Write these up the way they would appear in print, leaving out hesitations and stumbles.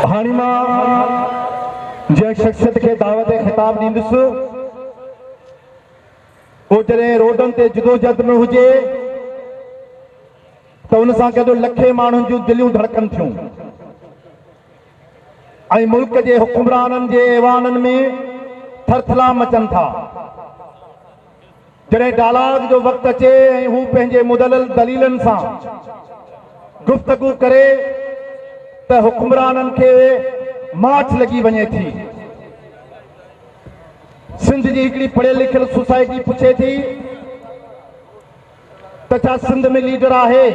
हाणे मां जंहिं शख्सियत खे दावत ख़िताब ॾींदुसि उहो जॾहिं रोडनि ते जदोजहद में हुजे त उन सां गॾु लखे माण्हुनि जूं दिलियूं धड़कनि थियूं ऐं मुल्क जे हुकुमराननि जे ऐवाननि में थरथला मचनि था। जॾहिं डायलॉग जो वक़्तु अचे ऐं हू पंहिंजे मुदलल दलीलनि सां गुफ़्तगू करे त हुकुमराननि खे माठ लॻी वञे थी। सिंध जी हिकिड़ी पढ़ियल लिखियल सोसाइटी पुछे थी त छा सिंध में लीडर आहे?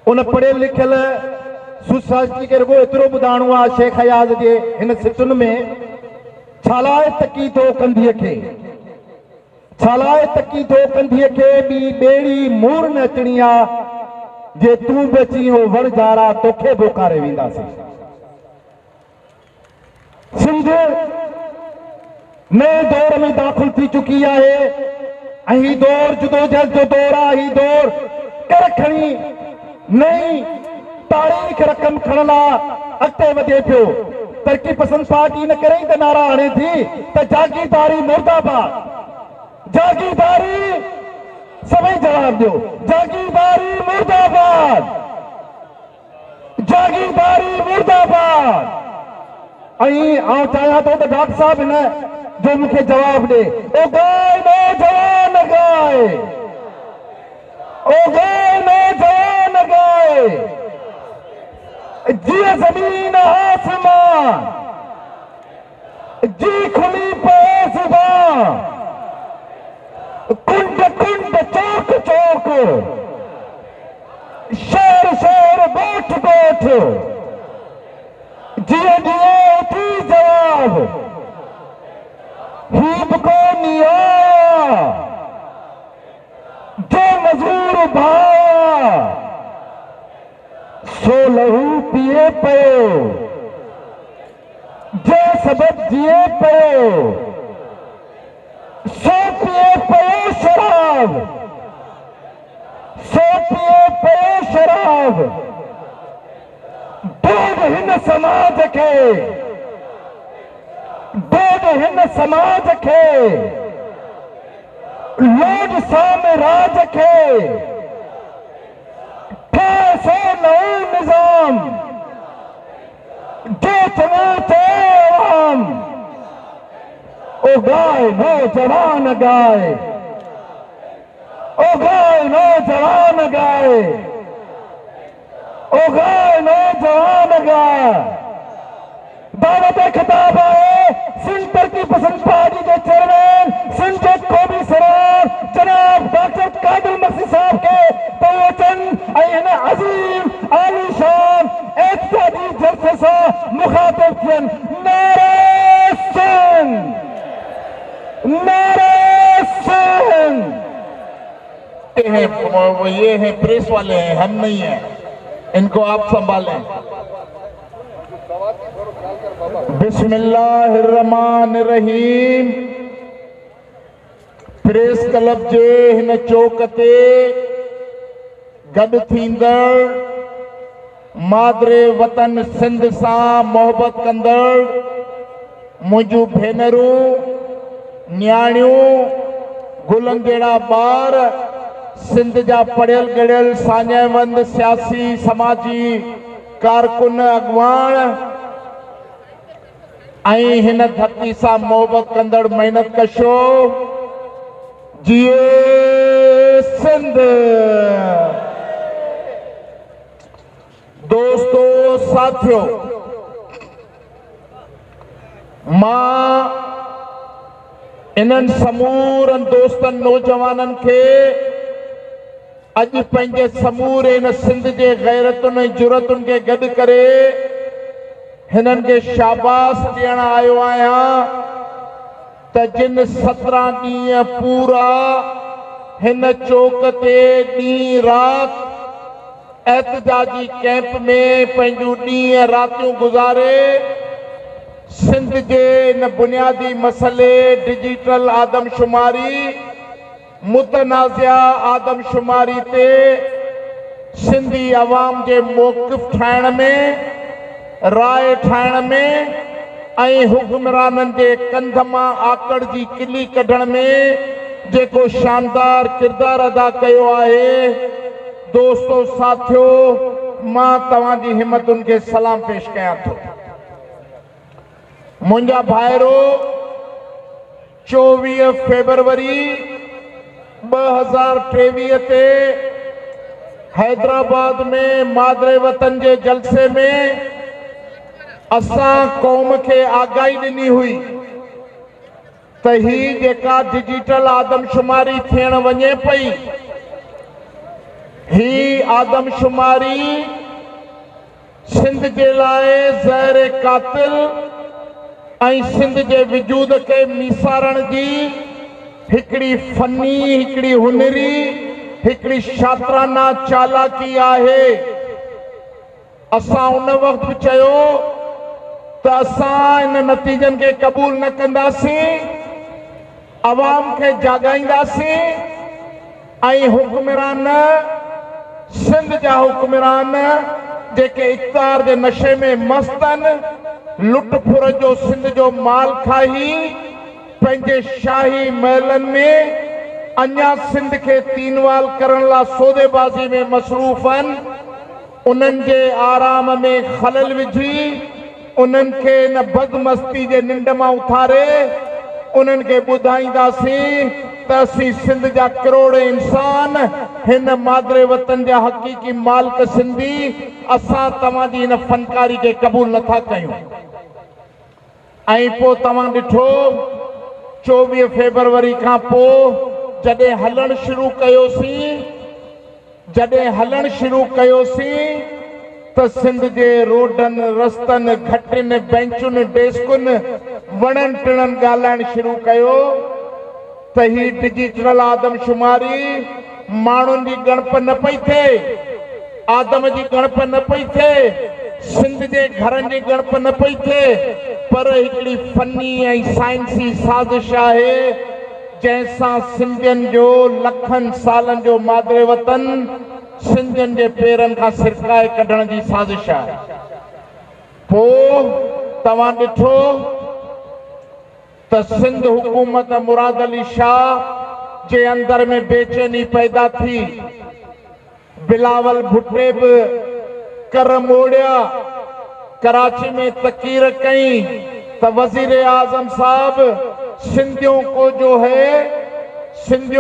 उन पढ़ियल लिखियल सोसाइटी खे रुगो एतिरो ॿुधाइणो आहे शेख हयाज़ जे हिन सिटुनि में छा लाइ तकी थो कंधीअ खे, छा लाइ तकी थो कंधीअ खे ॿी ॿेड़ी मूर न अचणी आहे जे तूं बि अची हो वण जारा तोखे बोकारे वेंदासीं। सिंध नए दौर में दाख़िल थी चुकी आहे ऐं ही दौर जदोजहद जो दौर आहे। ही दौर कर खणी नई तारीख़ रक़म खणण लाइ अॻिते वधे पियो। तरक़ी पसंद पार्टी न करे त नारा हणे थी त जागीरदारी मुर्दाबाद, जागीरदारी सभई जवाब ॾियो, जागीरदारी मुर्दाबाद, जागीरदारी मुर्दाबाद। ऐं आउं चाहियां थो त डॉक्टर साहब हिन जो मूंखे जवाब ॾे। ओ गाए नौजवान गाए, ओ गाए नौजवान गाए, जीअं ज़मीन आसमान जी खुली पए ज़ुबान, कुंड कुंड चौक चौक, शहर शहर ॻोठ ॻोठ, जीअं जीअं थी जवाब ही बि कोन्ह आया जो मज़ूर भाया सो लहू पिए पियो, जे सबब जिए पियो सो पिए पियो शराब, सो पिए पियो शराब। बोध हिन समाज खे, बोध हिन समाज खे, लोड साम्राज खे, सो नओ निज़ाम जो चङो आम। ओ गाए नौजवान गाए, ओ गाए नौजवान गाए, ओ गाए नौजवान गाए। दावत ख़िताब आहे सिंध तरक़ी पसंद पार्टी के चेयरमैन, सिंध जे क़ौमी सरार जनाब डॉक्टर कादिर मसी साहब के पहुंचन ऐं हिन अज़ीम आलीशान एतिहादी जलसे सां मुखातिब थियनि। नारे सिंध, नारे सिंध। ये हैं प्रेस वाले हैं, हम नहीं हैं, इनको आप संभालें। बिस्मिल्लाहिर्रहमानिर्रहीम। प्रेस क्लब जे हिन चौक ते गॾु थींदड़ मादरे वतन सिंध सां मोहबत कंदड़ मुंहिंजूं भेनरूं, न्याणियूं, गुलनि जहिड़ा ॿार, सिंध जा पढ़ियल गढ़ियल साञाइवंद सियासी समाजी कारकुन अॻुवान ऐं हिन धरती सां मोहबत कंदड़ महिनत कशो, जिए सिंध। दोस्तों साथियों, मां इन्हनि समूरनि दोस्तनि नौजवाननि खे अॼु पंहिंजे समूरे हिन सिंध जे गैरतुनि ऐं जुरतुनि खे गॾु करे हिननि खे शाबाश ॾियण आयो आहियां त जिन 17 ॾींहं पूरा हिन चौक ते ॾींहुं राति एहतजाजी कैंप में पंहिंजूं ॾींहं रातियूं गुज़ारे सिंध जे इन बुनियादी मसइले डिजिटल आदमशुमारी मुतनाज़िया आदमशुमारी ते सिंधी अवाम जे मौक़िफ़ ठाहिण में, राय ठाहिण में ऐं हुक्मराननि जे कंध मां आकड़ जी किली कढण में जेको शानदार किरदार अदा कयो आहे, दोस्तो साथियो, मां तव्हांजी हिम्मतुनि खे सलाम पेश कयां थो। मुंहिंजा भाइरो, 24 फरवरी 2023 ते हैदराबाद में मादरे वतन जे जलसे में असां कौम खे आगाही ॾिनी हुई त ही जेका डिजिटल आदमशुमारी थियण वञे पई, ही आदमशुमारी सिंध जे लाइ ज़हर कातिल ऐं सिंध जे वजूद खे मीसारण जी हिकिड़ी फनी, हिकिड़ी हुनरी, हिकिड़ी शातराना चालाकी आहे। असां उन वक़्तु चयो त असां इन नतीजनि खे क़बूल न कंदासीं, अवाम खे जाॻाईंदासीं ऐं हुक्मरान, सिंध जा हुक्मरान जेके इक़्तिदार जे नशे में मस्त आहिनि, लुट फुर जो सिंध जो माल खाई पंहिंजे शाही महलनि में अञा सिंध खे तीनवाल करण लाइ सौदेबाज़ी में मसरूफ़ आहिनि, उन्हनि जे आराम में खलल विझी, उन्हनि खे इन बदमस्ती जे निंड मां उथारे उन्हनि खे ॿुधाईंदासीं त असीं सिंध जा करोड़ इंसान, हिन मादरे वतन जा हक़ीक़ी मालिक सिंधी, असां तव्हांजी हिन फनकारी खे क़बूल नथा कयूं। ऐं पोइ तव्हां ॾिठो 24 फरवरी खां पोइ जॾहिं हलण शुरू कयोसीं त सिंध जे रोडनि, रस्तनि, घटियुनि, बेंचुनि, डेस्कुनि, वणनि टिणनि ॻाल्हाइण शुरू कयो त ही डिजिटल आदमशुमारी माण्हुनि जी ॻणप न पई थिए, आदम जी ॻणप न पई थिए, सिंध जे घरनि जी ॻणप न पई थिए, पर हिकिड़ी फनी ऐं साइंसी साज़िश आहे जंहिंसां सिंधियुनि जो लखनि सालनि जो मादरे वतन सिंधियुनि जे पेरनि खां सिरकाए कढण जी साज़िश आहे। पोइ तव्हां ॾिठो त सिंध हुकूमत मुराद अली शाह जे अंदर में बेचैनी पैदा थी, बिलावल भुट्टे बि कर मोड़िया, कराची में तकीर कई तो वजीर आजम साहब सिंधियों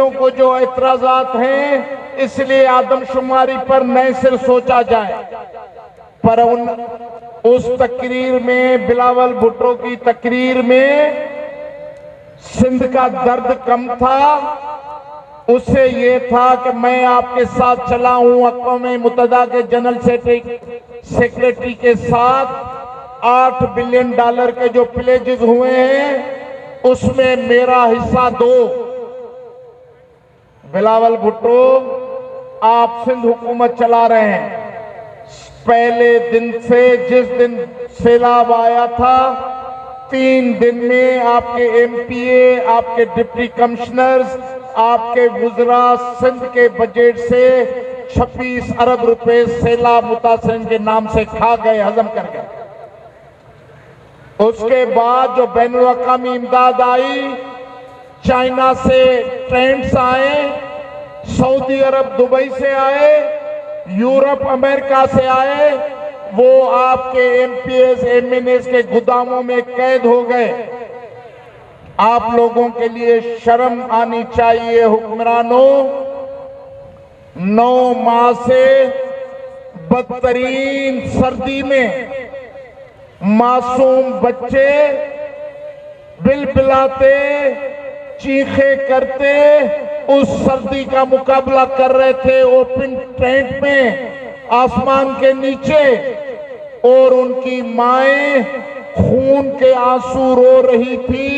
को जो एतराजात हैं, इसलिए आदमशुमारी पर नए सिर सोचा जाए। पर उस तकरीर में, बिलावल भुट्टो की तकरीर में सिंध का दर्द कम था, उससे ये था कि मैं आपके साथ चला हूं, अक़वाम मुत्तहिदा के जनरल सेक्रेटरी के साथ 8 बिलियन डॉलर के जो प्लेजेस हुए हैं उसमें मेरा हिस्सा दो। बिलावल भुट्टो, आप सिंध हुकूमत चला रहे हैं, पहले दिन से जिस दिन सैलाब आया था 3 दिन में आपके एमपीए, आपके डिप्टी कमिश्नर्स, आपके वुज़रा सिंध के बजट से 26 अरब रुपए सैलाब मुतासिरीन के नाम से खा गए, हजम कर गए। उसके बाद जो बैनुल अक़वामी इमदाद आई, चाइना से ट्रेंड्स आए, सऊदी अरब दुबई से आए, यूरोप अमेरिका से आए, वो आपके एमपीएस एमएनएस के गोदामों में कैद हो गए। आप लोगों के लिए शर्म आनी चाहिए हुक्मरानों, 9 माह से बदतरीन सर्दी में मासूम बच्चे बिलबिलाते, चीखे करते उस सर्दी का मुकाबला कर रहे थे ओपन टेंट में, आसमान के नीचे, और उनकी माएं खून के आंसू रो रही थी।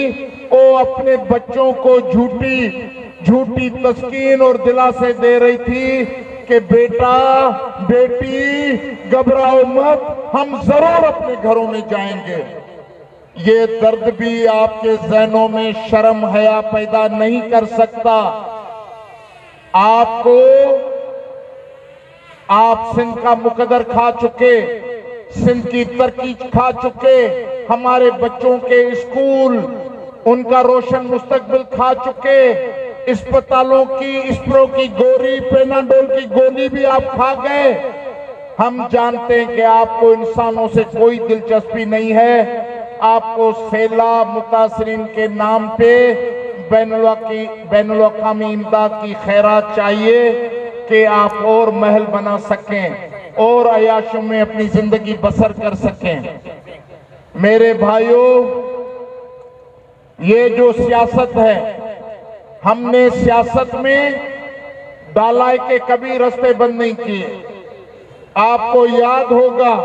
वो अपने बच्चों को झूठी तस्कीन और दिलासे दे रही थी कि बेटा बेटी घबराओ मत, हम जरूर अपने घरों में जाएंगे। ये दर्द भी आपके ज़हनों में शर्म हया पैदा नहीं कर सकता। आपको आप सिंध का मुकद्दर खा चुके, सिंध की तरक्की खा चुके, हमारे बच्चों के स्कूल, उनका रोशन मुस्तकबिल खा चुके, अस्पतालों की स्प्रो की गोली, पेनाडोल की गोली भी आप खा गए। हम जानते हैं कि आपको इंसानों से कोई दिलचस्पी नहीं है। आपको सैलाब मुतासरीन के नाम पे बैनुल-अक़वामी इमदाद की खैरात चाहिए कि आप और महल बना सकें और अयाशों में अपनी जिंदगी बसर कर सकें। मेरे भाइयों, ये जो सियासत है, हमने सियासत में डालाई के कभी रास्ते बंद नहीं किए। आपको याद होगा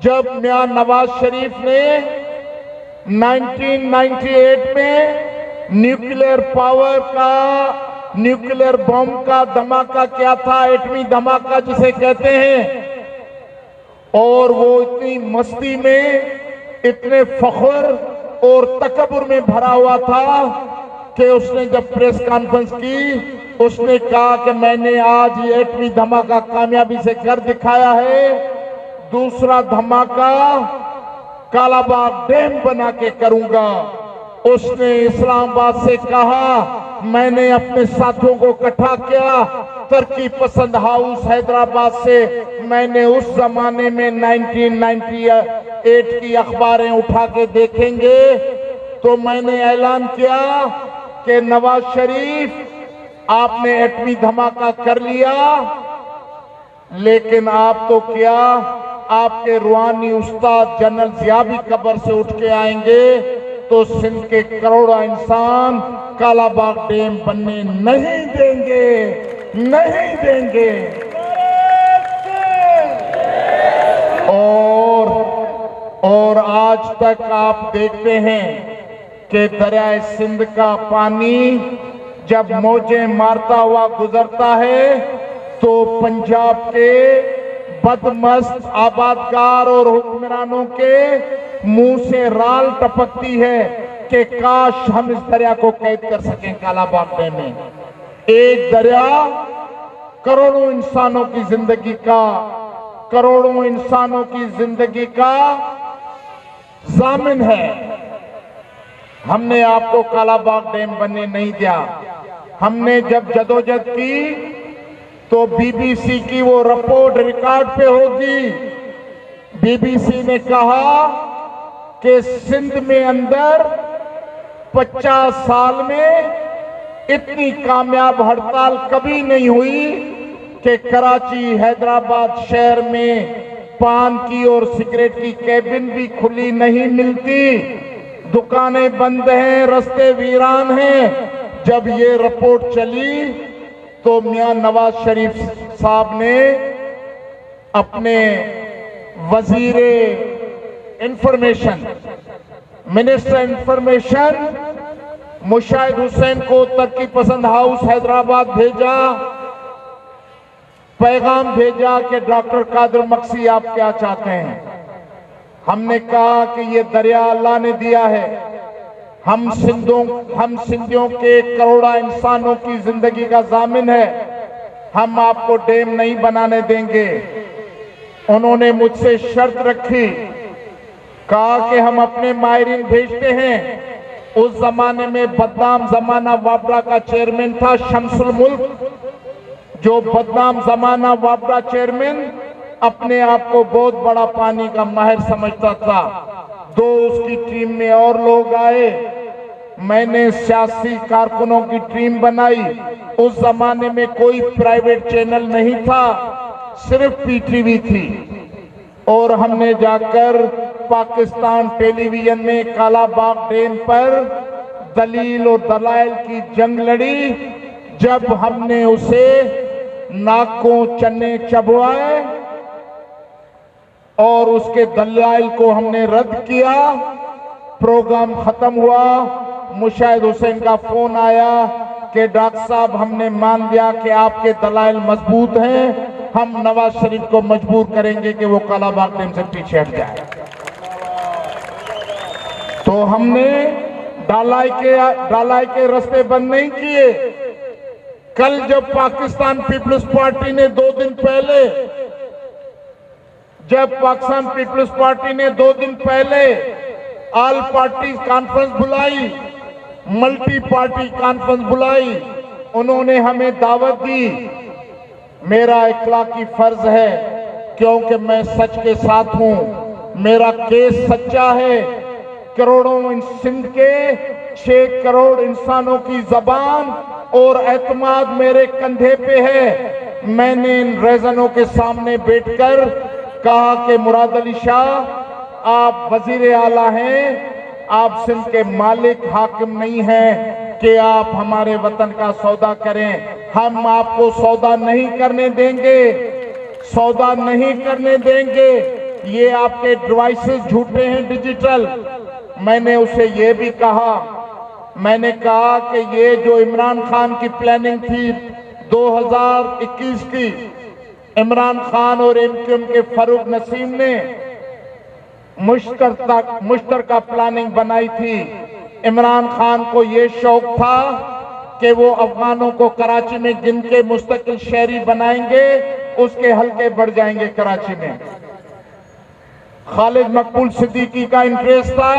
जब मियां नवाज शरीफ ने 1998 में न्यूक्लियर पावर का, न्यूक्लियर बम का धमाका किया था, एटमी धमाका जिसे कहते हैं, और वो इतनी मस्ती में, इतने फख्र और तकब्बुर में भरा हुआ था कि उसने जब प्रेस कॉन्फ्रेंस की, उसने कहा कि मैंने आज ये एटमी धमाका कामयाबी से कर दिखाया है, दूसरा धमाका कालाबाग डैम बना के करूंगा। उसने इस्लामाबाद से कहा, मैंने अपने साथियों को इकट्ठा किया, तरक्की पसंद हाउस हैदराबाद से मैंने उस जमाने में 1998 की अखबारें उठा के देखेंगे तो मैंने ऐलान किया कि नवाज शरीफ आपने एटमी धमाका कर लिया, लेकिन आप तो क्या, आपके रूहानी उस्ताद जनरल जिया भी कब्र से उठ के आएंगे तो सिंध के करोड़ों इंसान कालाबाग डैम बनने नहीं देंगे, नहीं देंगे। और आज तक आप देखते हैं कि दरियाए सिंध का पानी जब मौजें मारता हुआ गुजरता है तो पंजाब के बदमस्त आबादकार और हुक्मरानों के मुंह से राल टपकती है कि काश हम इस दरिया को कैद कर सकें कालाबाग डैम में। एक दरिया करोड़ों इंसानों की जिंदगी का, करोड़ों इंसानों की जिंदगी का जामिन है। हमने आपको कालाबाग डैम बनने नहीं दिया। हमने जब जदोजहद की तो बीबीसी की वो रिपोर्ट रिकॉर्ड पे होगी। बीबीसी ने कहा कि सिंध में अंदर 50 साल में इतनी कामयाब हड़ताल कभी नहीं हुई कि कराची, हैदराबाद शहर में पान की और सिगरेट की कैबिन भी खुली नहीं मिलती, दुकानें बंद हैं, रास्ते वीरान हैं। जब ये रिपोर्ट चली तो मियां नवाज शरीफ साहब ने अपने वजीर information, minister information Mushahid Hussain को तरक्की पसंद हाउस हैदराबाद भेजा, पैगाम भेजा कि डॉक्टर कादिर मक्सी आप क्या चाहते हैं। हमने कहा कि ये दरिया अल्लाह ने दिया है, हम सिंधियों के करोड़ों इंसानों की जिंदगी का जामिन है, हम आपको डैम नहीं बनाने देंगे। उन्होंने मुझसे शर्त रखी, कहा कि हम अपने माहिरीन भेजते हैं। उस जमाने में बदनाम जमाना वापडा का चेयरमैन था शमसुल मुल्क, जो बदनाम जमाना वापडा चेयरमैन अपने आप को बहुत बड़ा पानी का माहिर समझता था। दो उसकी टीम में और लोग आए, मैंने सियासी कारकुनों की टीम बनाई। उस जमाने में कोई प्राइवेट चैनल नहीं था, सिर्फ पीटीवी थी, और हमने जाकर पाकिस्तान टेलीविजन में कालाबाग डैम पर दलील और दलाइल की जंग लड़ी। जब हमने उसे नाकों चन्ने चबवाए और उसके दलाइल को हमने रद्द किया, प्रोग्राम खत्म हुआ। मुशाहिद हुसैन का फोन आया कि डॉक्टर साहब हमने मान लिया कि आपके दलाइल मजबूत हैं, हम नवाज शरीफ को मजबूर करेंगे कि वो कालाबाग डैम से पीछे हट जाए। तो हमने डालाई के रास्ते बंद नहीं किए, कल जब पाकिस्तान पीपल्स पार्टी ने 2 दिन पहले ऑल पार्टी कॉन्फ्रेंस बुलाई, मल्टी पार्टी कॉन्फ्रेंस बुलाई, उन्होंने हमें दावत दी। मेरा इखलाकी फर्ज है, क्योंकि मैं सच के साथ हूं, मेरा केस सच्चा है। करोड़ों सिंध के 6 करोड़ इंसानों की जबान और एतमाद मेरे कंधे पे है। मैंने इन रेजनों के सामने बैठकर कहा कि मुराद अली शाह, आप वजीर आला हैं, आप सिंध के मालिक हाकिम नहीं हैं कि आप हमारे वतन का सौदा करें। हम आपको सौदा नहीं करने देंगे, सौदा नहीं करने देंगे। ये आपके डिवाइसेस झूठे हैं, डिजिटल। मैंने उसे ये भी कहा, मैंने कहा कि ये जो इमरान खान की प्लानिंग थी 2021 की, इमरान खान और एमक्यूएम के फारूक नसीम ने मुश्तरका प्लानिंग बनाई थी। इमरान खान को ये शौक था कि वो अफगानों को कराची में गिन के मुस्तकिल शहरी बनाएंगे, उसके हल्के बढ़ जाएंगे कराची में। खालिद मकबूल सिद्दीकी का इंटरेस्ट था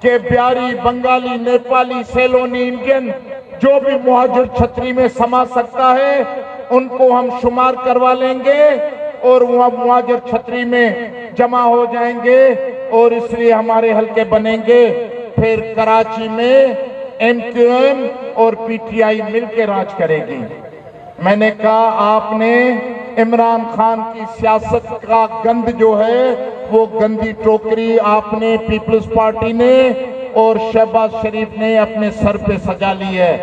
कि बिहारी, बंगाली, नेपाली, सैलोनी, इंडियन जो भी मुहाजिर छतरी में समा सकता है उनको हम शुमार करवा लेंगे और वह मुहाजिर छतरी में जमा हो जाएंगे और इसलिए हमारे हल्के बनेंगे। फिर कराची में एमक्यूएम और पीटीआई मिलकर राज करेगी। मैंने कहा आपने इमरान खान की सियासत का गंद जो है वो गंदी टोकरी आपने पीपल्स पार्टी ने और शहबाज शरीफ ने अपने सर पे सजा ली है।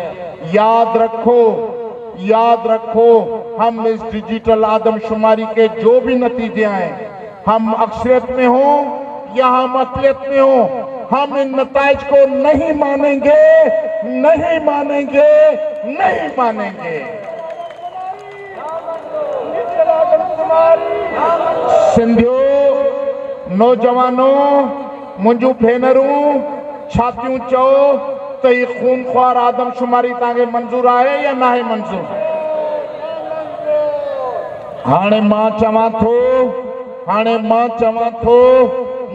याद रखो, याद रखो, हम इस डिजिटल आदमशुमारी के जो भी नतीजे आए, हम अक्सरियत में हो या हम अक़लियत में हो, हम इन नताइज को नहीं मानेंगे, नहीं मानेंगे, नहीं मानेंगे। सिंधियो नौजवानों, मुंहिंजूं भेनरूं, छातियूं चओ त ही खूनख्वार आदमशुमारी तव्हांखे मंज़ूर आहे या नाहे मंज़ूर? हाणे मां चवां थो,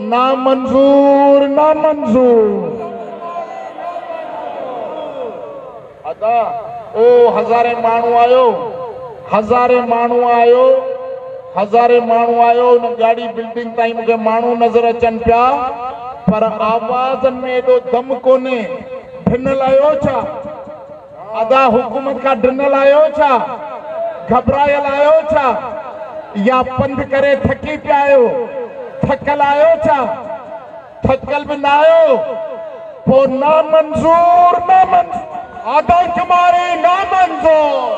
ना मंज़ूर, ना मंज़ूर। अदा ओ हज़ारे माण्हू आयो, हज़ारे माण्हू आयो, उन गाड़ी बिल्डिंग ताईं मूंखे माण्हू नज़र अचनि पिया, पर आवाज़नि में एॾो दम कोन्हे। ढिनल आयो छा? अदा हुकूमत खां ढिनल आयो छा? घबरायल आयो छा? या पंध करे थकी पिया आहियो? थकल आयो छा? थकल बि न आहियो? पोइ ना मंज़ूर, ना मंज़ूर। आदमशुमारी ना मंज़ूर,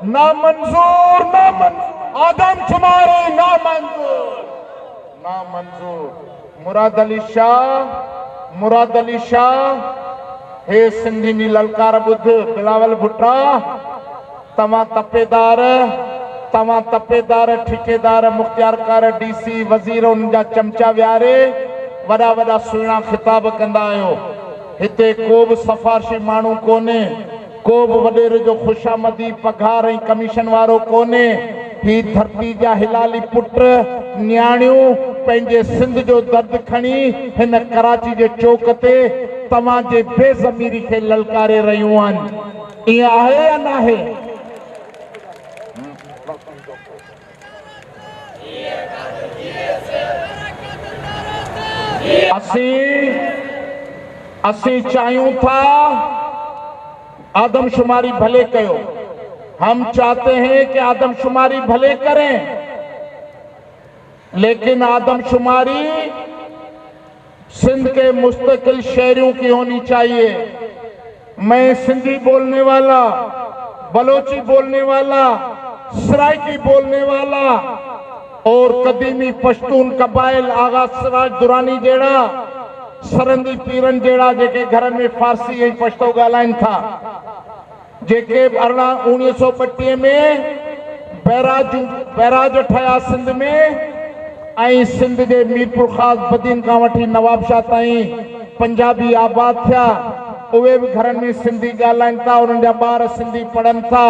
ना मंज़ूर, ना मंज़ूर। आदमशुमारी ना मंज़ूर, ना मंज़ूर। मुराद अली शाह, हे सिंधिनी ललकार ॿुध, बिलावल भुट्टा, तव्हां तपेदार, ठेकेदार, मुख्तियारकार, डीसी, वज़ीर, उन जा चमचा विहारे वॾा वॾा सुहिणा ख़िताब कंदा आहियो। हिते को बि सफ़ारशी माण्हू कोन्हे, को बि वॾेरे जो ख़ुशामदी पघार ऐं कमीशन वारो कोन्हे। ही धरती जा हिलाली पुट न्याणियूं पंहिंजे सिंध जो दर्द खणी हिन कराची जे चौक ते तव्हांजे बेज़मीरी खे ललकारे रहियूं आहिनि। ईअं आहे या न आहे? असीं चाहियूं था आदमशुमारी भले कयो, हम चाहते हैं कि आदमशुमारी भले करें, लेकिन आदमशुमारी सिंध के मुस्तकिल शहरियों की होनी चाहिए। मैं सिंधी बोलने वाला, बलोची बोलने वाला, सराइकी बोलने वाला और कदीमी पश्तून कबाइल आगा सिराज दुरानी जहिड़ा सरंदी पीरन जहिड़ा जेके घरनि में फारसी ऐं पश्तो ॻाल्हाइनि था, जेके 1932 में बैराज ठहिया सिंध में ऐं सिंध जे मीरपुर ख़ास बदीन खां वठी नवाबशाह ताईं पंजाबी आबाद थिया। उहे भी घरनि में सिंधी ॻाल्हाइनि था, उन्हनि जा ॿार सिंधी पढ़नि था,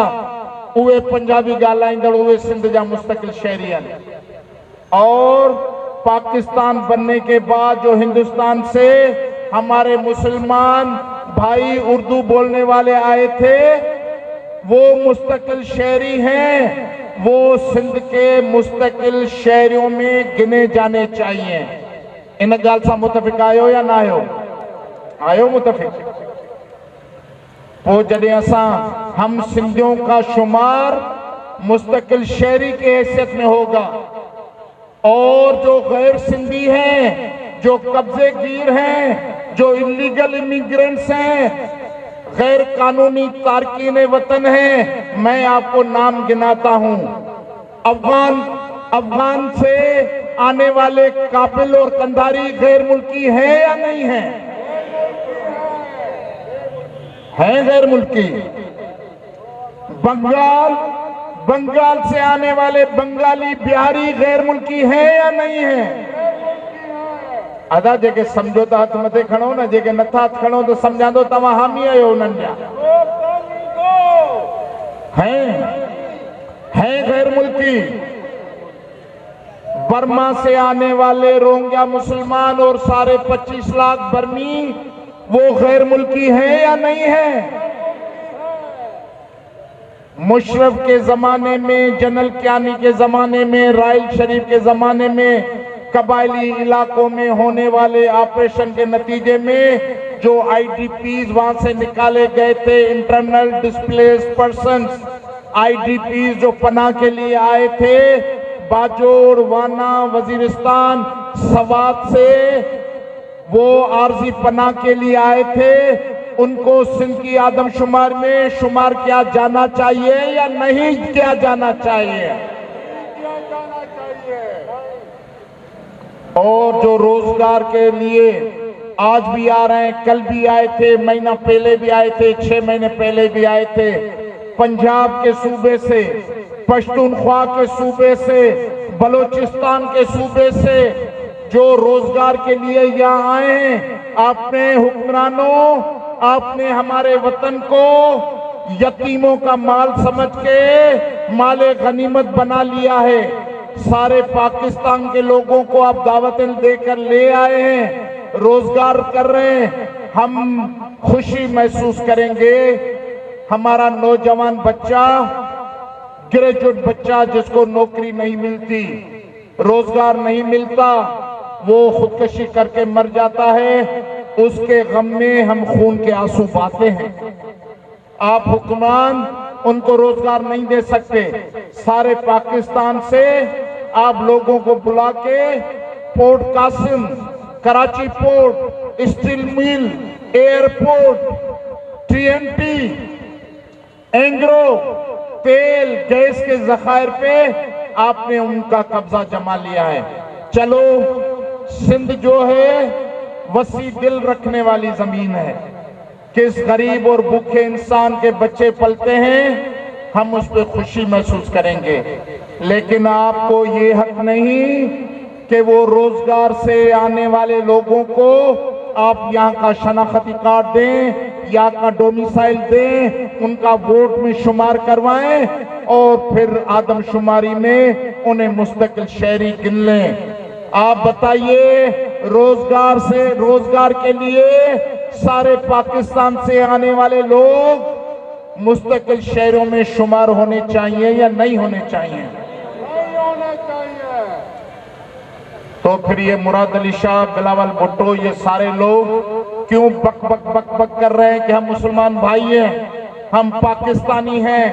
उहे पंजाबी ॻाल्हाईंदड़, उहे सिंध जा मुस्तकिल शहरी आहिनि। और पाकिस्तान बनने के बाद जो हिंदुस्तान से हमारे मुसलमान भाई उर्दू बोलने वाले आए थे, वो मुस्तकिल शहरी हैं, वो सिंध के मुस्तकिल शहरियों में गिने जाने चाहिए। इन गाल से मुतफिक आयो या ना आयो? आयो मुतफिक? वो जॾहिं असां हम सिंधियों का शुमार मुस्तकिल शहरी के हैसियत में होगा, और जो गैर सिंधी हैं, जो कब्जे गिर हैं, जो इलीगल इमिग्रेंट्स हैं, गैर कानूनी तारकीन वतन हैं, मैं आपको नाम गिनाता हूं। अफगान से आने वाले काबिल और कंधारी गैर मुल्की हैं या नहीं हैं? हैं गैर मुल्की। बंगाल से आने वाले बंगाली बिहारी गैर मुल्की हैं या नहीं हैं? अदा जेके समझो था हथ मथे खणो न, जेके नथा हथ खणो तो समझा दो तव्हां हामी आहियो उन्हनि जा। हैं गैर मुल्की। बर्मा से आने वाले रोहिंग्या मुसलमान और 25.5 लाख बर्मी, वो गैर मुल्की हैं या नहीं हैं? मुशर्रफ के जमाने में, जनरल कियानी के जमाने में, राइल शरीफ के जमाने में कबायली इलाकों में होने वाले ऑपरेशन के नतीजे में जो आईडीपीज वहां से निकाले गए थे, इंटरनल डिस्प्लेस्ड पर्सन्स, आईडीपीज जो पनाह के लिए आए थे, बाजोड़, वाना, वजीरिस्तान, सवात से वो आर्जी पनाह के लिए आए थे, उनको सिंध की आदमशुमार में शुमार किया जाना चाहिए या नहीं किया जाना चाहिए? और जो रोजगार के लिए आज भी आ रहे हैं, कल भी आए थे, महीना पहले भी आए थे, 6 महीने पहले भी आए थे, पंजाब के सूबे से, पश्तूनख्वा के सूबे से, बलोचिस्तान के सूबे से जो रोजगार के लिए यहाँ आए हैं, आपने हुक्मरानों, आपने हमारे वतन को यतीमों का माल समझ के माले गनीमत बना लिया है। सारे पाकिस्तान के लोगों को आप दावतें देकर ले आए हैं, रोजगार कर रहे हैं। हम खुशी महसूस करेंगे। हमारा नौजवान बच्चा, ग्रेजुएट बच्चा जिसको नौकरी नहीं मिलती, रोजगार नहीं मिलता, वो खुदकशी करके मर जाता है, उसके गम में हम खून के आंसू बहाते हैं। आप हुक्मरान उनको रोजगार नहीं दे सकते। सारे पाकिस्तान से आप लोगों को बुला के port Qasim, Karachi port, steel mill, airport, TNT, Engro, तेल गैस के जखायर पे आपने उनका कब्जा जमा लिया है। चलो, सिंध जो है वसी दिल रखने वाली जमीन है। किस गरीब और भूखे इंसान के बच्चे पलते हैं, हम उस पर खुशी महसूस करेंगे। लेकिन आपको ये हक नहीं कि वो रोजगार से आने वाले लोगों को आप यहाँ का शनाख्ती कार्ड दें, यहाँ का डोमिसाइल दें, उनका वोट में शुमार करवाएं और फिर आदमशुमारी में उन्हें मुस्तकिल शहरी गिन लें। आप बताइए, रोजगार के लिए सारे पाकिस्तान से आने वाले लोग मुस्तकिल शहरों में शुमार होने चाहिए या नहीं होने चाहिए? नहीं होने चाहिए। तो फिर ये मुराद अली शाह, बिलावल भुट्टो, ये सारे लोग क्यों बक बक बक बक कर रहे हैं कि हम मुसलमान भाई हैं, हम पाकिस्तानी हैं,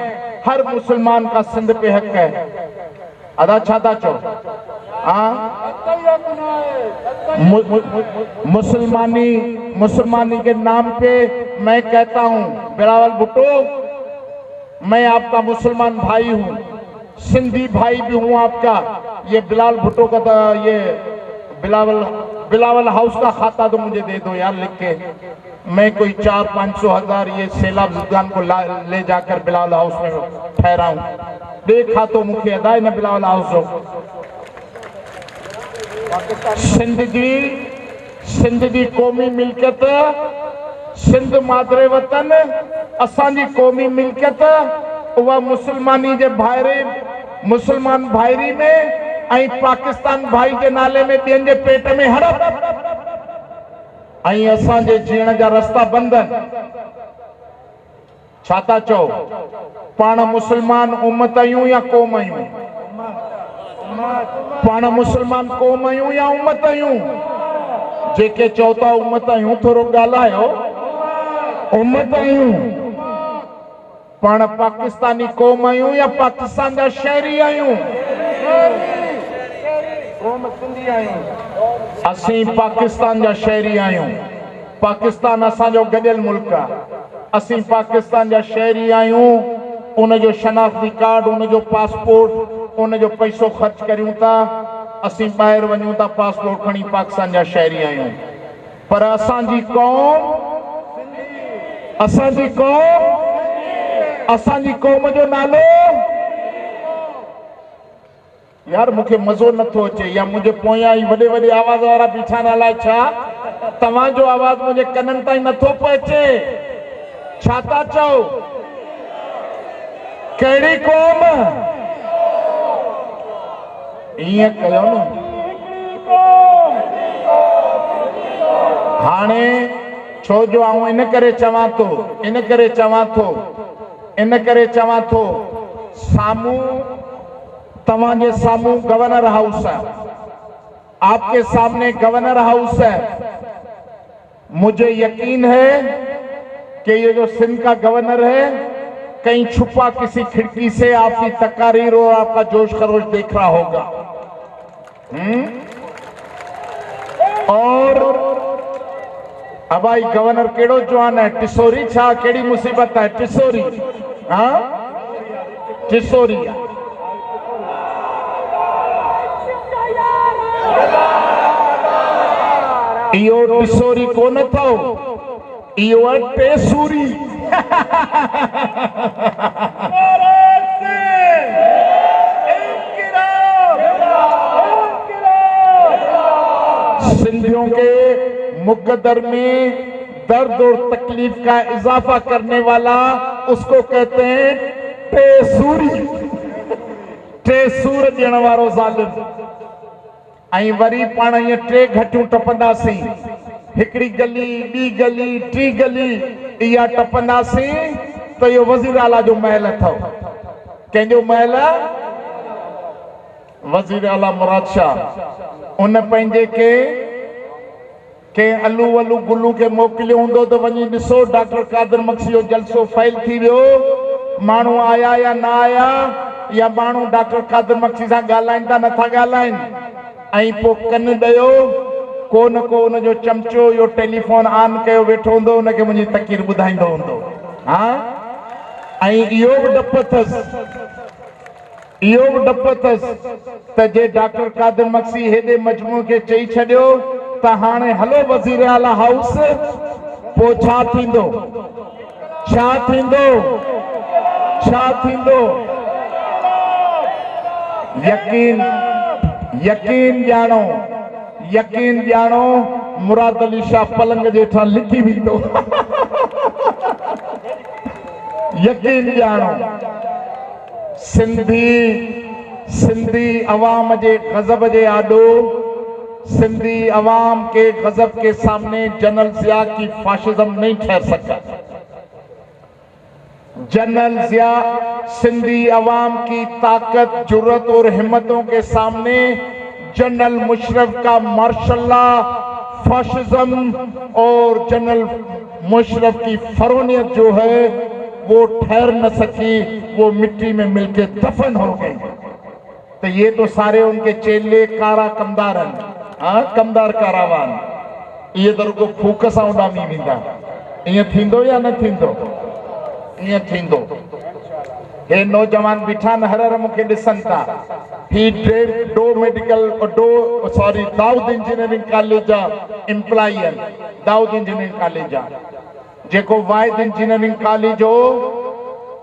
हर मुसलमान का सिंध पे हक है। अदा छाता चो मुसलमानी के नाम पे मैं कहता हूं, बिलावल भुट्टो, मैं आपका मुसलमान भाई हूं, सिंधी भाई भी हूं आपका। ये बिलावल भुट्टो का ये बिलावल हाउस का खाता तो मुझे दे दो यार लिख के। मैं कोई 400-500 हजार ये सैलाब जिदान को ले जाकर बिलावल हाउस में ठहराऊं। देखा तो मुख्य अदाय न बिलावल हाउस हो। सिंध जी कौमी मिल्कियत सिंध मादरे वतन असांजी क़ौमी मिल्कियत उहा मुसलमानी जे भाइरे मुसलमान भाइरी में ऐं पाकिस्तान भाई जे नाले में ॿियनि जे पेट में हड़प ऐं असांजे जीअण जा रस्ता बंद आहिनि। छा था चओ पाण मुसलमान उम्मत आहियूं या क़ौम आहियूं? पाण मुसलमान क़ौम आहियूं या उम्मत आहियूं? जेके चओ था उम्मत आहियूं थोरो ॻाल्हायो। उम्मत आहियूं। पाण पाकिस्तानी क़ौम आहियूं या पाकिस्तान जा शहरी आहियूं? असीं पाकिस्तान जा शहरी आहियूं। पाकिस्तान असांजो गॾियल मुल्क आहे। असीं पाकिस्तान जा शहरी आहियूं। उनजो शनाख्ती कार्ड, उनजो पासपोर्ट, उनजो पैसो ख़र्च करियूं था। असीं ॿाहिरि वञूं था पासपोर्ट खणी पाकिस्तान जा शहरी आहियूं। पर असांजी क़ौम जो नालो यार मूंखे मज़ो नथो अचे या मुंहिंजे पोयां ई वॾे वॾे आवाज़ वारा बीठा न अलाए छा तव्हांजो आवाज़ मुंहिंजे कननि ताईं नथो पहुचे। छा था चओ? कहिड़ी क़ौम? ईअं कयो न। हाणे छो जो आऊं इन करे चवां थो साम्हूं तव्हांजे साम्हूं गवर्नर हाउस है। आपके सामने गवर्नर हाउस है। मुझे यकीन है कि ये जो सिंध का गवर्नर है कहीं छुपा किसी खिड़की से आपकी तकारीर और आपका जोश खरोश देख रहा होगा। और अब आई गवर्नर केड़ो जवान है? टिसोरी छा केड़ी मुसीबत है? टिसोरी हाँ टिसोरी इहो टिसोरी कोन थो, इहो आहे टेसूरी। सिंधियों के मुकद्दर में दर्द और तकलीफ का इजाफा करने वाला उसको कहते हैं टेसूरी। टेसूर ॾियण वारो ज़ालिम। ऐं वरी पाण इहे टे घटियूं टपंदासीं। हिकिड़ी गली, ॿी गली, टी गली इहा टपंदासीं त इहो वज़ीर आला जो महल अथव। कंहिंजो महल? वज़ीर आला मुराद शाह। उन पंहिंजे के अलू वलू गुलू के मोकिलियो हूंदो त वञी ॾिसो डॉक्टर कादिर मक्सी जो जलसो फेल थी वियो। माण्हू आया या न आया या माण्हू डॉक्टर कादिर मक्सी सां ॻाल्हाइनि था नथा ॻाल्हाइनि। ऐं पोइ कन ॾियो को न को उनजो चमचो इहो टेलीफोन ऑन कयो वेठो हूंदो उनखे मुंहिंजी तकीर ॿुधाईंदो हूंदो। हा ऐं इहो बि डपु अथसि त जे डॉक्टर कादिर मक्सी हेॾे मजमू खे चई छॾियो त हाणे हलो वज़ीर आला हाउस, पोइ छा थींदो? यकीन ॼाणो मुराद अली शाह पलंग जे हेठां लिकी वेंदो। यकीन ॼाणो सिंधी अवाम जे गज़ब जे आॾो, सिंधी अवाम के गजब के सामने जनरल ज़िया की फाशिज्म नहीं ठहर सका। जनरल ज़िया सिंधी अवाम की ताकत, जुर्रत और हिम्मतों के सामने जनरल मुशर्रफ का मार्शल्ला फाशिज्म और जनरल मुशर्रफ की फरोनियत जो है वो ठहर न सकी, वो मिट्टी में मिलके दफन हो गई। तो ये तो सारे उनके चेले कारा कमदार हैं। हाँ कमदार कारावान ये दर को फूक सां उॾामी वेंदा। ईअं थींदो या न थींदो? ईअं थींदो। हे नौजवान बीठा न हर मूंखे ॾिसनि था। ही दाऊद इंजीनियरिंग कॉलेज जा एम्प्लॉई आहिनि। दाऊद इंजीनियरिंग कॉलेज जा जेको वाहिद इंजीनियरिंग कॉलेज हो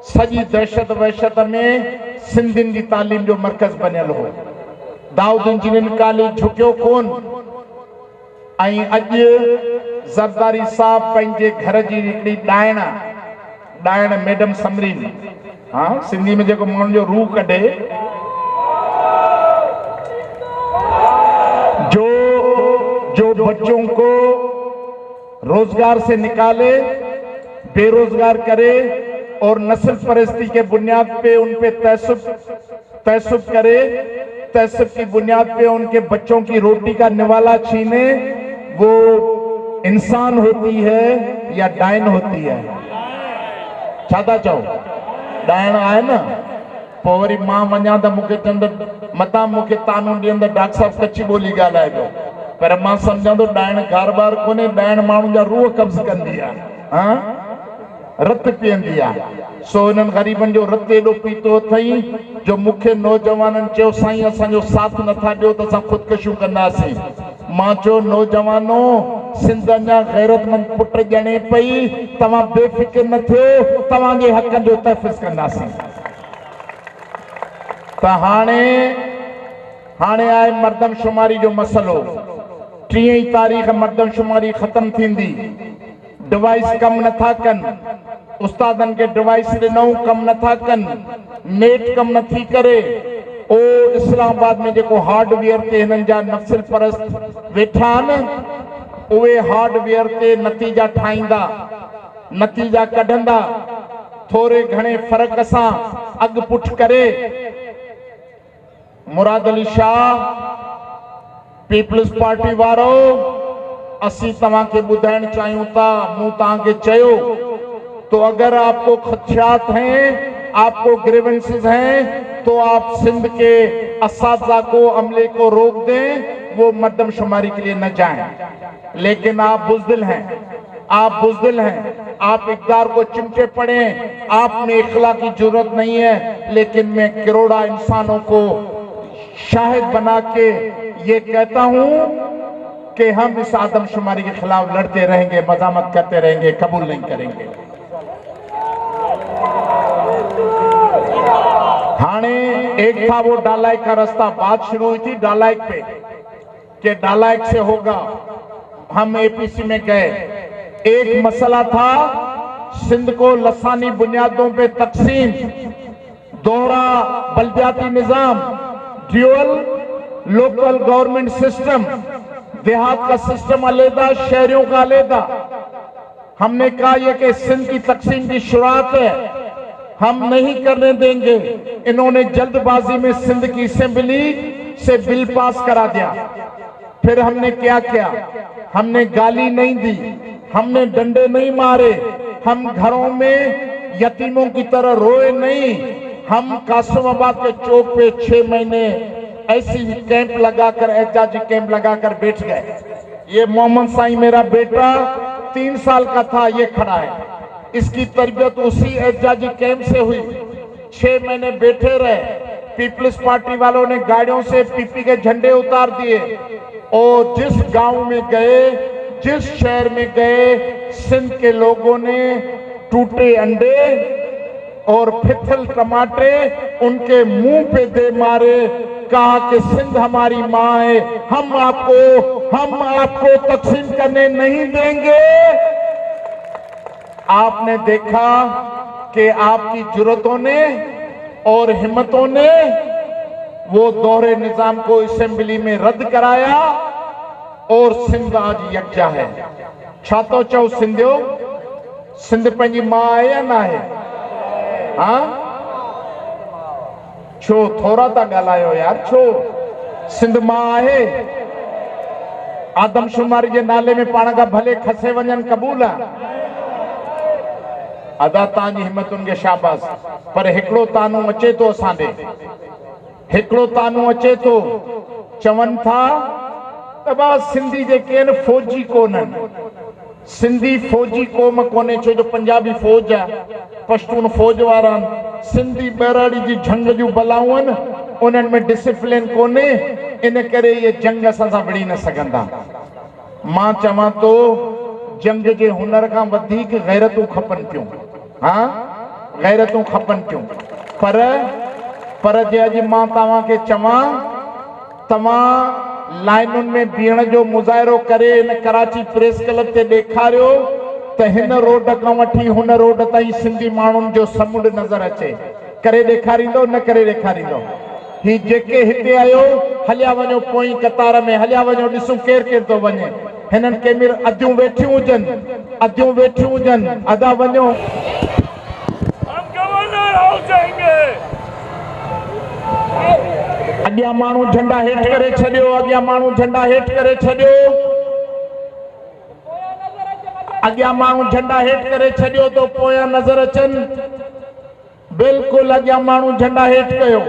सॼी दहशत वहशत में सिंधियुनि जी तालीम जो मर्कज़ बनियल हो। दाऊद इंजीनियरिंग कॉलेज झुकियो कोन। ऐं अॼु ज़रदारी साहब पंहिंजे घर जी हिकिड़ी ॾाइण मैडम समरीन, हाँ सिंधी में जेको माण्हुनि जो रूह कढे, जो बच्चों को रोजगार से निकाले, बेरोजगार करे और नस्ल परस्ती के बुनियाद पे उन पे तैसुब करे, तैसुब की बुनियाद पे उनके बच्चों की रोटी का निवाला छीने, वो इंसान होती है या डायन होती है? छा चओ? डायन आहे न। पोइ वरी मां वञा त मूंखे चवंदो मतां मूंखे तानू ॾींदो डॉक्टर साहब कच्ची ॿोली ॻाल्हाए पियो, पर मां सम्झंदो डायन घर बार कोन्हे, डायन माण्हुनि जा रूह कब्ज़ कंदी आहे, हाँ रत पीअंदी आहे। सो हिननि ग़रीबनि जो रत एॾो पीतो अथई जो मूंखे नौजवाननि चयो साईं असांजो साथ नथा ॾियो त असां ख़ुदकुशियूं कंदासीं। मां चयो नौजवानो सिंध अञा गैरतमंद पुट ॼणे पई, तव्हां बेफ़िक्र न थियो, तव्हांजे हक़नि जो तहफ़ुज़ कंदासीं। त हाणे आहे मर्दमशुमारी जो मसलो। 30 तारीख़ मर्दमशुमारी ख़त्म थींदी। डिवाइस कम नथा कनि, उस्तादनि खे डिवाइस ॾिनऊं कम नथा कनि, नेट कम नथी करे। ओ इस्लामाबाद में जेको हार्डवेयर ते हिननि जा नफ़्सल परस्त वेठा आहिनि, उहे हार्डवेयर ते नतीजा ठाहींदा, नतीजा कढंदा, थोरे घणे फ़र्क़ सां अॻु पुठि करे। मुराद अली शाह पीपल्स पार्टी वारो, असी तव्हांखे ॿुधाइण चाहियूं था, मूं तव्हांखे चयो तो अगर आपको खदशात हैं, आपको ग्रीवेंसेस हैं, तो आप सिंध के असातिज़ा को, अमले को रोक दें, वो मर्दमशुमारी के लिए न जाएं। लेकिन आप बुज़दिल हैं, आप इक़्तिदार को चिमटे पड़े, आप में इखला की जरूरत नहीं है। लेकिन मैं करोड़ा इंसानों को शाहिद बना के ये कहता हूं कि हम इस आदमशुमारी के खिलाफ लड़ते रहेंगे, मज़ामत करते रहेंगे, कबूल नहीं करेंगे। हाने एक था वो डालाइक का रास्ता, बात शुरू हुई थी डालाइक पे कि डालाइक से होगा। हम एपीसी में गए, एक मसला था सिंध को लसानी बुनियादों पे तकसीम, दोहरा बल्दियाती निजाम, ड्यूअल लोकल गवर्नमेंट सिस्टम, देहात का सिस्टम अलग, शहरों का अलग। हमने कहा यह कि सिंध की तकसीम की शुरुआत है, हम नहीं करने देंगे। इन्होंने जल्दबाजी में सिंध की असेंबली से बिल पास करा दिया। फिर हमने क्या किया? हमने गाली नहीं दी, हमने डंडे नहीं मारे, हम घरों में यतीमों की तरह रोए नहीं। हम कासिमाबाद के चौक पे 6 महीने ऐसी कैंप लगाकर, एहतियाजी कैंप लगाकर बैठ गए। ये मोहम्मद साईं मेरा बेटा 3 साल का था, ये खड़ा है, इसकी तरबियत उसी एहतियाजी कैंप से हुई। 6 महीने बैठे रहे। पीपल्स पार्टी वालों ने गाड़ियों से पीपी के झंडे उतार दिए और जिस गांव में गए, जिस शहर में गए, सिंध के लोगों ने टूटे अंडे और फिथल टमाटे उनके मुंह पे दे मारे। कहा कि सिंध हमारी माँ है, हम आपको तकसीम करने नहीं देंगे। आपने देखा कि आपकी जुर्रतों ने और हिम्मतों ने वो दोहरे निजाम को असेंबली में रद्द कराया और सिंध आज यकजा है। छा तो चओ सिंधियो, सिंध पंहिंजी मां आहे या ना है? हाँ छो थोड़ा था ॻाल्हायो यार, छो? सिंध मां आहे। आदमशुमारी के नाले में पाण खां भले खसे वञनि, क़बूल आहे। अदा तव्हांजी हिम्मतुनि खे शाबाश। पर हिकिड़ो तानू अचे थो असां ॾे, हिकिड़ो तानू अचे थो। चवनि था त बा सिंधी जेके आहिनि फौजी कोन्हनि, सिंधी फौजी क़ौम कोन्हे, छो जो पंजाबी फौज आहे, पश्तून फौज वारा आहिनि। सिंधी बहिराड़ी जी जंग जूं बलाऊं आहिनि, उन्हनि में डिसिप्लिन कोन्हे, इन करे इहे जंग असां सां विड़ी न सघंदा। मां चवां थो जंग जे हुनर खां वधीक गैरतूं खपनि थियूं। हाँ गैरतूं खपनि थियूं। पर जे अॼु मां तव्हांखे चवां, तव्हां लाइनुनि में बीहण जो मुज़ाहिरो करे इन कराची प्रेस क्लब ते ॾेखारियो त हिन रोड खां वठी हुन रोड ताईं सिंधी माण्हुनि जो समुंड नज़र अचे। करे ॾेखारींदो न करे ॾेखारींदो? ही जेके हिते आयो हलिया वञो पोइ कतार में, हलिया वञो ॾिसूं केरु केरु थो वञे। हिननि कंहिं महिल अधूं वेठियूं हुजनि, अधूं वेठियूं हुजनि, अदा वञो। अॻियां माण्हू झंडा हेठि करे छॾियो, अॻियां माण्हू झंडा हेठि करे छॾियो, अॻियां माण्हू झंडा हेठि करे छॾियो तो पोयां नज़र अचनि। बिल्कुलु अॻियां माण्हू झंडा हेठि कयो।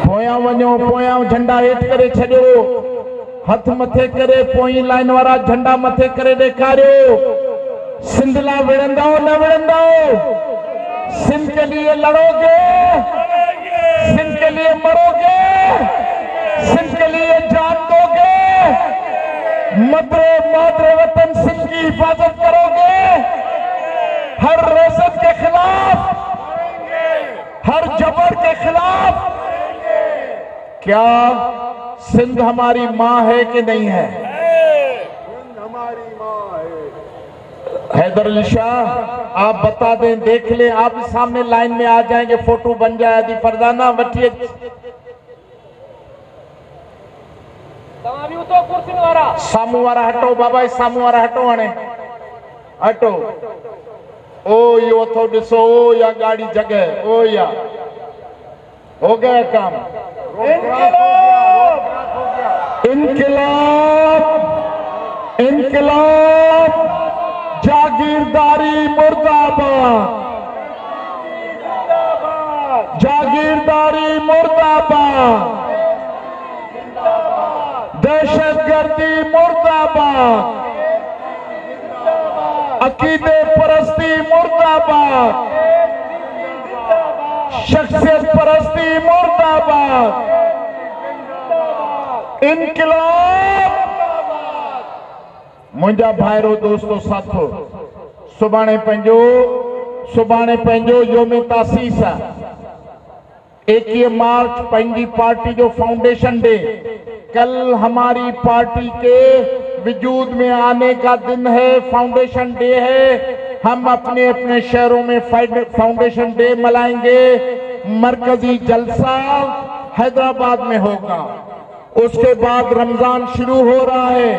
पोयां वञो, पोयां झंडा हेठि करे छॾियो, हथ मथे करे पोई लाइन वारा झंडा मथे करे ॾेखारियो। सिंध लाइ विढ़ंदो न विढ़ंदो? सिंध के लिए लड़ोगे? सिंध के लिए मरोगे? सिंध के लिए जान दोगे? मातृ वतन सिंध की हिफाजत करोगे? हर रेसत के खिलाफ, हर जबर के खिलाफ। क्या सिंध हमारी माँ है कि नहीं है? हमारी माँ है। हैदर अली शाह आप बता दें, देख लें, आप सामने लाइन में आ जाएंगे, फोटो बन जाए। आदि फरदाना वठिए सामू वारा हटो, बाबा सामू वारा हटो, हाणे हटो। ओ यो थो ॾिसो, ओ या गाड़ी जगह, ओ या हो गया काम। इनकलाब, इनकलाब, जागीरदारी मुर्दाबाद, जागीरदारी मुर्दाबाद, दहशतगर्दी मुर्दाबाद, अकीदे परस्ती मुर्दाबाद, शख्सियत परस्ती मुर्दाबाद, इनकलाब। मुंहिंजा भाइरो दोस्तो साथो, सुभाणे पंहिंजो योम तासीस आहे। 21 मार्च पंहिंजी पार्टी जो फाउंडेशन डे। कल हमारी पार्टी के वजूद में आने का दिन है, फाउंडेशन डे है। हम अपने अपने शहरों में फाउंडेशन डे मनाएंगे। मरकजी जलसा हैदराबाद में होगा। उसके बाद रमजान शुरू हो रहा है।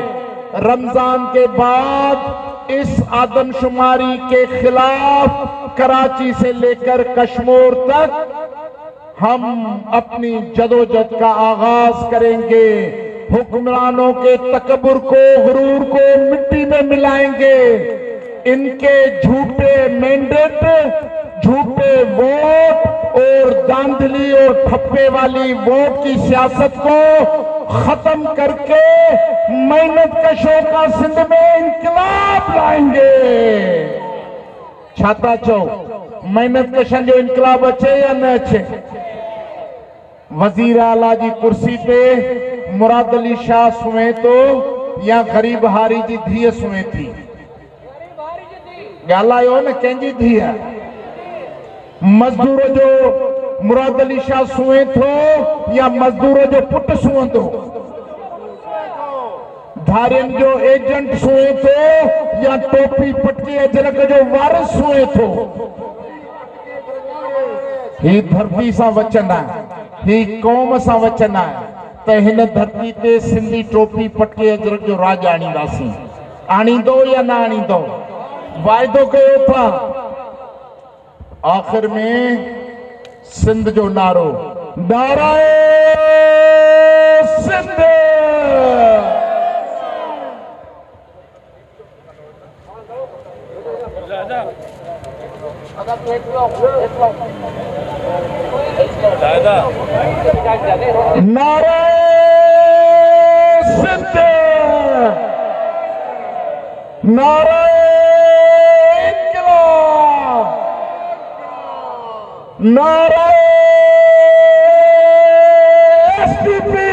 रमजान के बाद इस आदमशुमारी के खिलाफ कराची से लेकर कश्मीर तक हम अपनी जदोजहद का आगाज करेंगे। हुक्मरानों के तकब्बुर को, गुरूर को मिट्टी में मिलाएंगे। इनके झूठे मैंडेट, झूठे वोट और धांधली और ठप्पे वाली वोट की सियासत को खत्म करके मेहनत कशों का सिंध में इनकलाब लाएंगे। छाता चो मेहनत कशन जो इनकलाब अचे या न अचे? वजीर आला जी कुर्सी पे मुराद अली शाह सुए तो या गरीब हारी जी धीअ सुए थी? ॻाल्हायो न, कंहिंजी धीअ? मजदूर जो मुराद अली शाह सुए थो या मजदूर जो पुट सुअंदो? धारियनि जो एजेंट सुए थो या टोपी पटकी अजरक जो वारिस सुए थो? ही धरती सां वचन आहे, ही क़ौम सां वचन आहे त हिन धरती ते सिंधी टोपी पटके अजरक जो राज आणींदासीं। आणींदो या न आणींदो? वाइदो कयो था। आखिर में सिंध जो नारो, नाराए सिंध। नाराए सिंध, नाराए इनकलाब, नाराए एसडीपी।